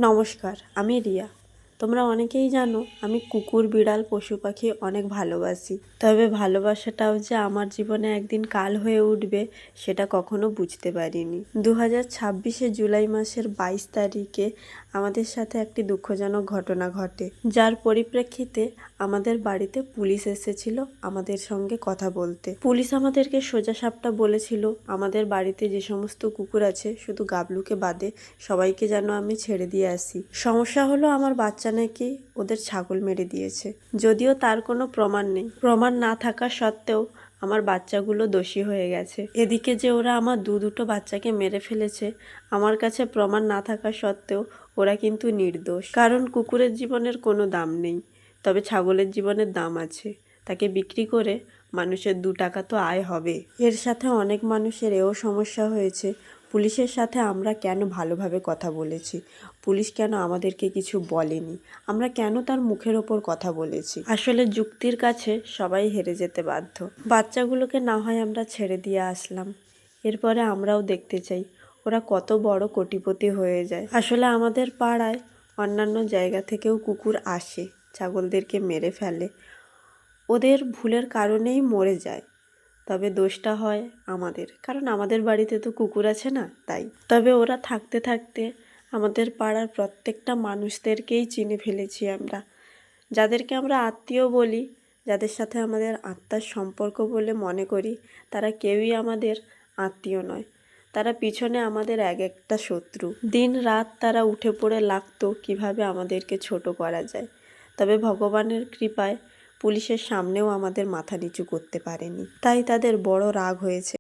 নমস্কার, আমি রিয়া। তোমরা অনেকেই জানো আমি কুকুর, বিড়াল, পশু পাখি অনেক ভালোবাসি। তবে ভালোবাসাটাও যে আমার জীবনে একদিন কাল হয়ে উঠবে সেটা কখনো বুঝতে পারিনি। 2026 জুলাই মাসের 22 তারিখে আমাদের সাথে একটি দুঃখজনক ঘটনা ঘটে, যার পরিপ্রেক্ষিতে আমাদের বাড়িতে পুলিশ এসেছিল আমাদের সঙ্গে কথা বলতে। পুলিশ আমাদেরকে সোজাসাপটা বলেছিল আমাদের বাড়িতে যে সমস্ত কুকুর আছে শুধু গাবলুকে বাদে সবাইকে যেন আমি ছেড়ে দিয়ে আসি। সমস্যা হলো আমার বাচ্চা নাকি ওদের ছাগল মেরে দিয়েছে, যদিও তার কোনো প্রমাণ নেই। প্রমাণ না থাকা সত্ত্বেও আমার বাচ্চাগুলো দোষী হয়ে গেছে। এদিকে যে ওরা আমার দুটো বাচ্চাকে মেরে ফেলেছে, আমার কাছে প্রমাণ না থাকা সত্ত্বেও ওরা কিন্তু নির্দোষ। কারণ কুকুরের জীবনের কোনো দাম নেই, তবে ছাগলের জীবনের দাম আছে। তাকে বিক্রি করে মানুষের 2 টাকা তো আয় হবে। এর সাথে অনেক মানুষের এও সমস্যা হয়েছে, পুলিশের সাথে আমরা কেন ভালোভাবে কথা বলেছি, পুলিশ কেন আমাদেরকে কিছু বলেনি, আমরা কেন তার মুখের ওপর কথা বলেছি। আসলে যুক্তির কাছে সবাই হেরে যেতে বাধ্য। বাচ্চাগুলোকে না হয় আমরা ছেড়ে দিয়ে আসলাম, এরপরে আমরাও দেখতে চাই ওরা কত বড় কোটিপতি হয়ে যায়। আসলে আমাদের পাড়ায় অন্যান্য জায়গা থেকেও কুকুর আসে, ছাগলদেরকে মেরে ফেলে, ওদের ভুলের কারণেই মরে যায়। তবে দোষটা হয় আমাদের, কারণ আমাদের বাড়িতে তো কুকুর আছে না, তাই। তবে ওরা থাকতে থাকতে আমাদের পাড়ার প্রত্যেকটা মানুষদেরকেই চিনে ফেলেছি আমরা, যাদেরকে আমরা আত্মীয় বলি, যাদের সাথে আমাদের আত্মার সম্পর্ক বলে মনে করি, তারা কেউই আমাদের আত্মীয় নয়। তারা পিছনে আমাদের এক একটা শত্রু। দিন রাত তারা উঠে পড়ে লাগতো কিভাবে আমাদেরকে ছোট করা যায়। তবে ভগবানের কৃপায় পুলিশের সামনেও আমাদের মাথা নিচু করতে পারেনি, তাই তাদের বড় রাগ হয়েছে।